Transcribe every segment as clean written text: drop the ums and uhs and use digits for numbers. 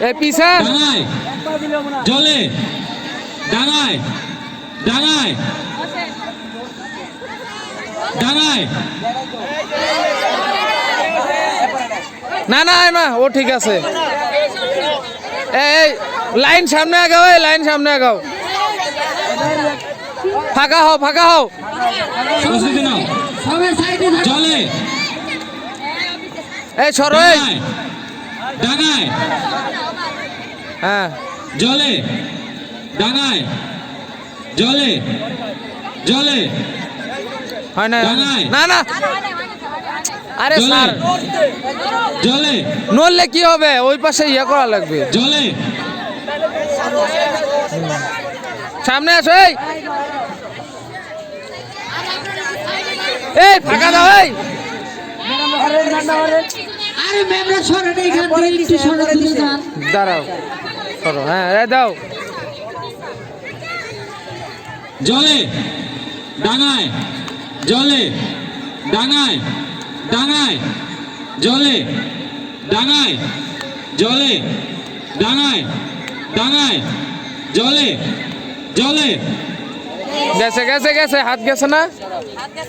এই পিছন ডাঙায় জলে ডাঙায় ডাঙায় ডাঙায় না না মা ও ঠিক আছে এই লাইন সামনে আগাও এই লাইন সামনে আগাও ফাঁকা হও ফাঁকা হও প্রস্তুতি নাও জলে এই সরো এই ডাঙায় হ্যাঁ জলে ডাঙায় জলে জলে হয় না ডাঙায়। না না আরে জলে স্যার জলে নড়লে কি হবে ওই পাশে ইয়ে করা লাগবে জলে সামনে আসো এই এই ফাঁকা দাও এই আরে ম্যামরা সরেন এইখান থেকে একটু সরে দূরে যান। দাঁড়াও সরো হ্যাঁ এই দাও জলে ডাঙায় জলে ডাঙায় ডাঙায় জলে ডাঙায় জলে ডাঙায় ডাঙায় জলে জলে গেছে গেছে গেছে হাত গেছে না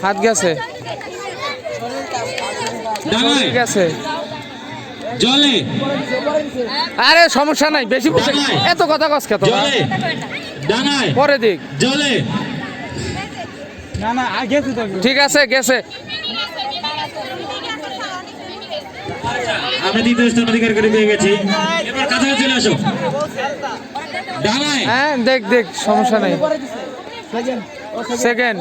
হাত গেছে ডাঙায় গেছে জলে আরে সমস্যা নাই বেশি বসে ডাঙায়। এত কথা কস কে তোরা জলে ডাঙায় পরে দিক জলে ঠিক আছে গেছে আমরা দ্বিতীয় স্থান অধিকার করে পেয়ে গেছি এবার কাছাকাছি চলে আসো ডাঙায় হ্যাঁ দেখ দেখ সমস্যা নেই সেকেন্ড